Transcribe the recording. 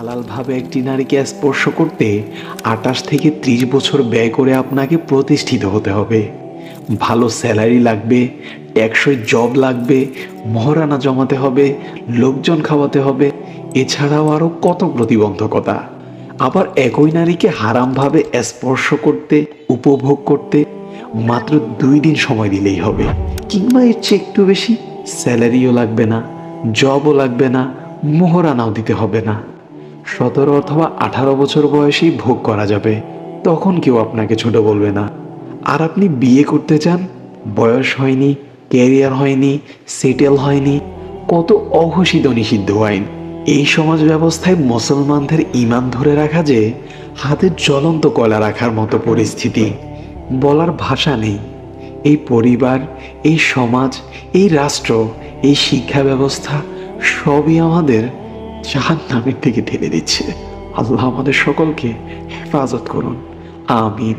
হালালভাবে একটি নারীকে স্পর্শ করতে 28 থেকে 30 বছর ব্যয় করে আপনাকে প্রতিষ্ঠিত হতে হবে। ভালো স্যালারি লাগবে, টেকসই জব লাগবে, মহারানা জমাতে হবে, লোকজন খাওয়াতে হবে, এছাড়াও আরও কত প্রতিবন্ধকতা। আবার একই নারীকে হারামভাবে স্পর্শ করতে, উপভোগ করতে মাত্র 2 দিন সময় দিলেই হবে, কিংবা এর চেয়ে একটু বেশি। স্যালারিও লাগবে না, জবও লাগবে না, মোহরানাও দিতে হবে না। 17 অথবা 18 বছর বয়সেই ভোগ করা যাবে, তখন কেউ আপনাকে ছোট বলবে না। আর আপনি বিয়ে করতে চান, বয়স হয়নি, ক্যারিয়ার হয়নি, সেটেল হয়নি, কত অঘোষিত নিষিদ্ধ আইন। এই সমাজ ব্যবস্থায় মুসলমানদের ঈমান ধরে রাখা যে হাতে জ্বলন্ত কয়লা রাখার মতো পরিস্থিতি, বলার ভাষা নেই। এই পরিবার, এই সমাজ, এই রাষ্ট্র, এই শিক্ষা ব্যবস্থা সবই আমাদের জাহান্নামের দিকে ঠেলে দিচ্ছে। আল্লাহ আমাদের সকলকে হেফাজত করুন, আমিন।